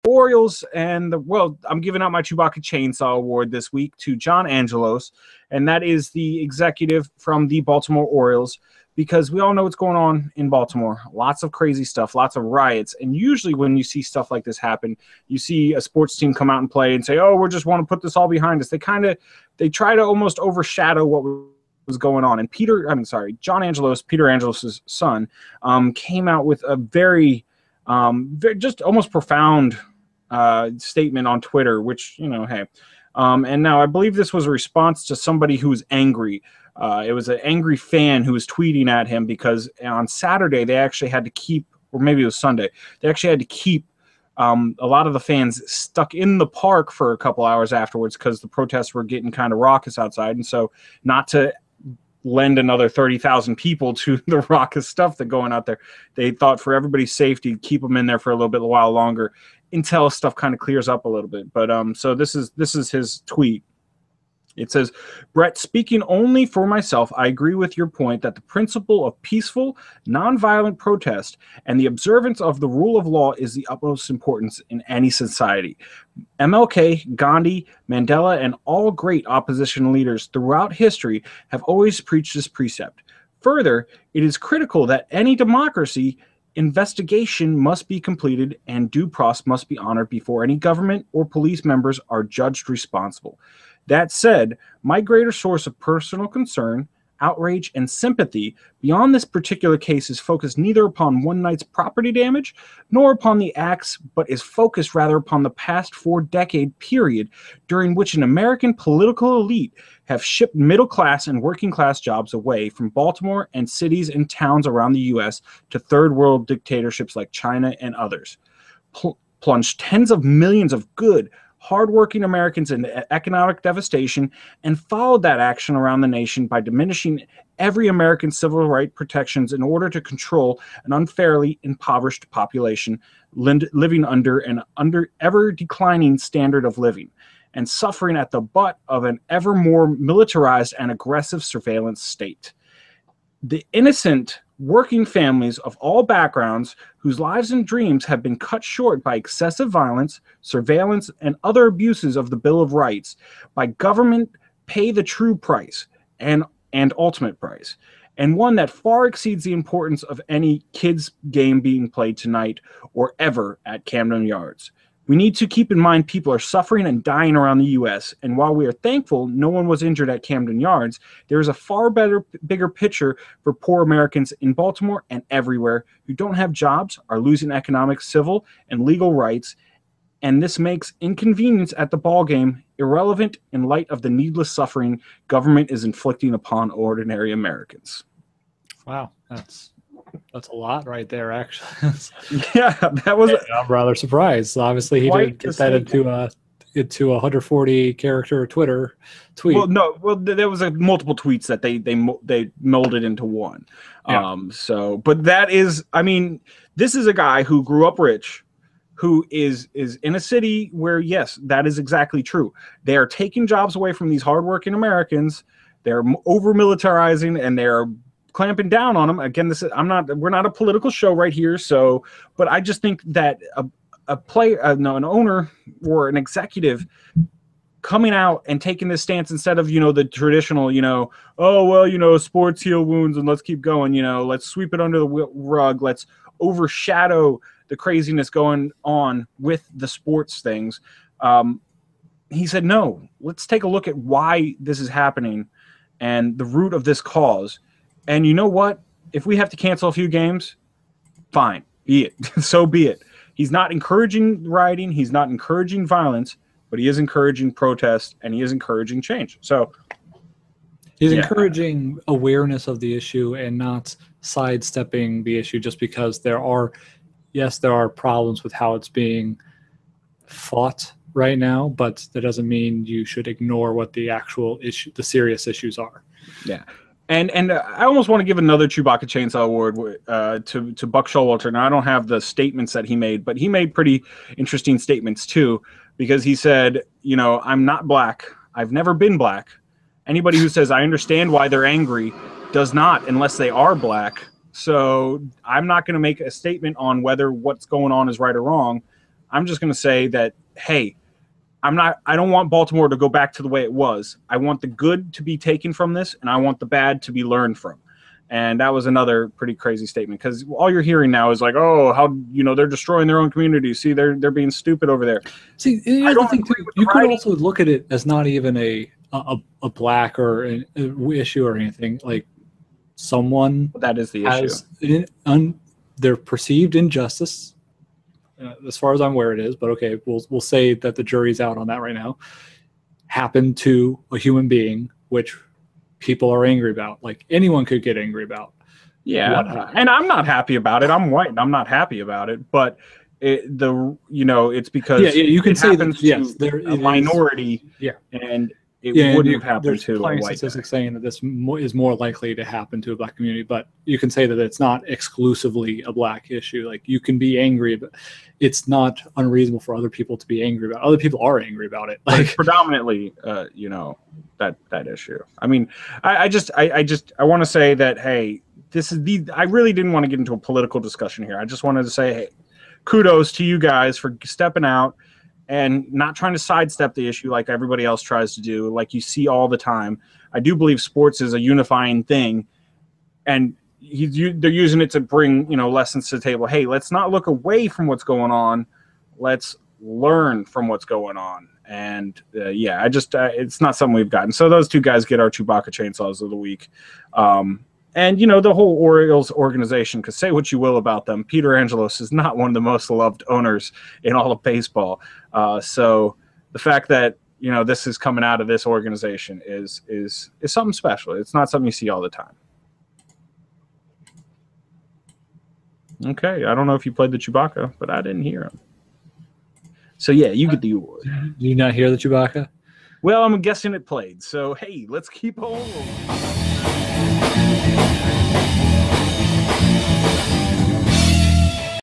Orioles and I'm giving out my Chewbacca Chainsaw Award this week to John Angelos, and that is the executive from the Baltimore Orioles, because we all know what's going on in Baltimore. Lots of crazy stuff, lots of riots, and usually when you see stuff like this happen, you see a sports team come out and play and say, "Oh, we just want to put this all behind us." They try to almost overshadow what was going on. And John Angelos, Peter Angelos' son, came out with a very just almost profound statement on Twitter, which, hey. And now I believe this was a response to somebody who was angry. It was an angry fan who was tweeting at him because on Saturday they actually had to keep, or maybe it was Sunday, they actually had to keep a lot of the fans stuck in the park for a couple hours afterwards because the protests were getting kind of raucous outside. And so not to lend another 30,000 people to the raucous stuff that going out there, they thought for everybody's safety, keep them in there for a while longer until stuff kind of clears up a little bit. But so this is his tweet. It says, "Brett, speaking only for myself, I agree with your point that the principle of peaceful, nonviolent protest and the observance of the rule of law is the utmost importance in any society. MLK, Gandhi, Mandela, and all great opposition leaders throughout history have always preached this precept. Further, it is critical that any democracy investigation must be completed and due process must be honored before any government or police members are judged responsible. That said, my greater source of personal concern, outrage, and sympathy beyond this particular case is focused neither upon one night's property damage nor upon the acts, but is focused rather upon the past 4-decade period during which an American political elite have shipped middle-class and working-class jobs away from Baltimore and cities and towns around the U.S. to third-world dictatorships like China and others, plunged tens of millions of good, hardworking Americans into economic devastation, and followed that action around the nation by diminishing every American civil right protections in order to control an unfairly impoverished population living under an ever declining standard of living and suffering at the butt of an ever more militarized and aggressive surveillance state. The innocent working families of all backgrounds whose lives and dreams have been cut short by excessive violence, surveillance, and other abuses of the Bill of Rights by government pay the true price and ultimate price, and one that far exceeds the importance of any kids' game being played tonight or ever at Camden Yards. We need to keep in mind people are suffering and dying around the U.S., and while we are thankful no one was injured at Camden Yards, there is a far bigger picture for poor Americans in Baltimore and everywhere who don't have jobs, are losing economic, civil, and legal rights, and this makes inconvenience at the ball game irrelevant in light of the needless suffering government is inflicting upon ordinary Americans." Wow, that's a lot right there, actually. Yeah, that was. I'm rather surprised. Obviously, he didn't get that into a 140 character Twitter tweet. Well, there was multiple tweets that they molded into one. Yeah. But that is, this is a guy who grew up rich, who is in a city where, yes, that is exactly true. They are taking jobs away from these hardworking Americans. They're over militarizing and they're clamping down on them. Again, we're not a political show right here. But I just think that an owner or an executive coming out and taking this stance instead of, the traditional, sports heal wounds and let's keep going, let's sweep it under the rug. Let's overshadow the craziness going on with the sports things. He said, no, let's take a look at why this is happening and the root of this cause. And you know what? If we have to cancel a few games, fine, be it. So be it. He's not encouraging rioting. He's not encouraging violence, but he is encouraging protest and he is encouraging change. So he's encouraging awareness of the issue and not sidestepping the issue just because there are problems with how it's being fought right now, but that doesn't mean you should ignore what the actual issue, the serious issues are. Yeah. And I almost want to give another Chewbacca Chainsaw Award to Buck Showalter. Now, I don't have the statements that he made, but he made pretty interesting statements too, because he said, I'm not black. I've never been black. Anybody who says I understand why they're angry does not unless they are black. So I'm not going to make a statement on whether what's going on is right or wrong. I'm just going to say that, hey, I don't want Baltimore to go back to the way it was. I want the good to be taken from this, and I want the bad to be learned from. And that was another pretty crazy statement, because all you're hearing now is like, oh, how, they're destroying their own community. See, they're being stupid over there. See, here's the thing too. You could also look at it as not even a black or an issue or anything. Like, someone that is the issue. Their perceived injustice, as far as I'm aware, it is. But okay, we'll say that the jury's out on that right now. Happened to a human being, which people are angry about. Like, anyone could get angry about. Yeah, and I'm not happy about it. I'm white, and I'm not happy about it. But it's because you can say that, yes, there a minority. And it wouldn't have happened to a white statistics saying that this is more likely to happen to a black community, but you can say that it's not exclusively a black issue. Like, you can be angry, but it's not unreasonable for other people to be angry about. Other people are angry about it. Like, predominantly, that issue. I mean, I want to say that, hey, I really didn't want to get into a political discussion here. I just wanted to say, hey, kudos to you guys for stepping out and not trying to sidestep the issue like everybody else tries to do, like you see all the time. I do believe sports is a unifying thing, and they're using it to bring lessons to the table. Hey, let's not look away from what's going on. Let's learn from what's going on. And it's not something we've gotten. So those two guys get our Chewbacca chainsaws of the week. And, the whole Orioles organization, because say what you will about them, Peter Angelos is not one of the most loved owners in all of baseball. So the fact that, this is coming out of this organization is something special. It's not something you see all the time. Okay, I don't know if you played the Chewbacca, but I didn't hear him. So, yeah, you get the award. Do you not hear the Chewbacca? Well, I'm guessing it played. So, hey, let's keep on.